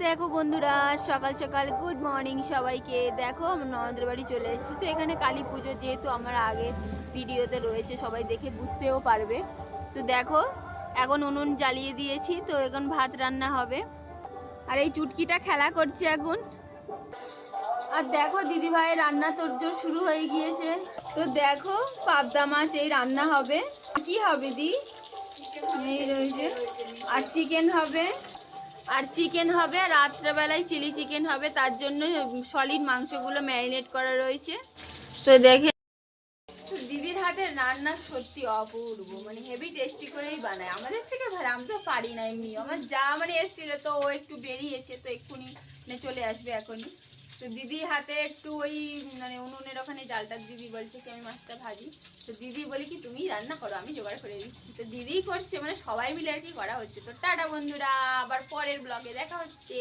দেখো বন্ধুরা, সকাল সকাল গুড মর্নিং সবাইকে। দেখো আমার ননদের বাড়ি চলে এসেছি। তো এখানে কালী পুজো যেহেতু আমার আগের ভিডিওতে রয়েছে, সবাই দেখে বুঝতেও পারবে। তো দেখো এখন উনুন জ্বালিয়ে দিয়েছি, তো এখন ভাত রান্না হবে। আর এই চুটকিটা খেলা করছে এখন। আর দেখো দিদি ভাই রান্না তোড়জোড় শুরু হয়ে গিয়েছে। তো দেখো পাবদা মাছ এই রান্না হবে। কি হবে দি? এই রয়েছে। আর চিকেন হবে রাত্রেবেলায় চিলি চিকেন হবে, তার জন্য সলিড মাংসগুলো ম্যারিনেট করা রয়েছে। তো দেখে দিদির হাতের রান্না সত্যি অপূর্ব, মানে হেভি টেস্টি করেই বানায়। আমাদের থেকে ভালো, আমি তো পারি না। এমনি আমার যা মানে এসেছিল, তো ও একটু বেরিয়েছে, তো এক্ষুনি চলে আসবে এখনই। তো দিদির হাতে একটু ওই মানে উনুনের ওখানে জালটা, দিদি বলছে কি আমি মাছটা ভাজি। তো দিদি বলি কি তুমি রান্না করো, আমি জোগাড় করে দিচ্ছি। তো দিদিই করছে, মানে সবাই মিলে আর কি করা হচ্ছে। তো টাটা বন্ধুরা, আবার পরের ব্লগে দেখা হচ্ছে।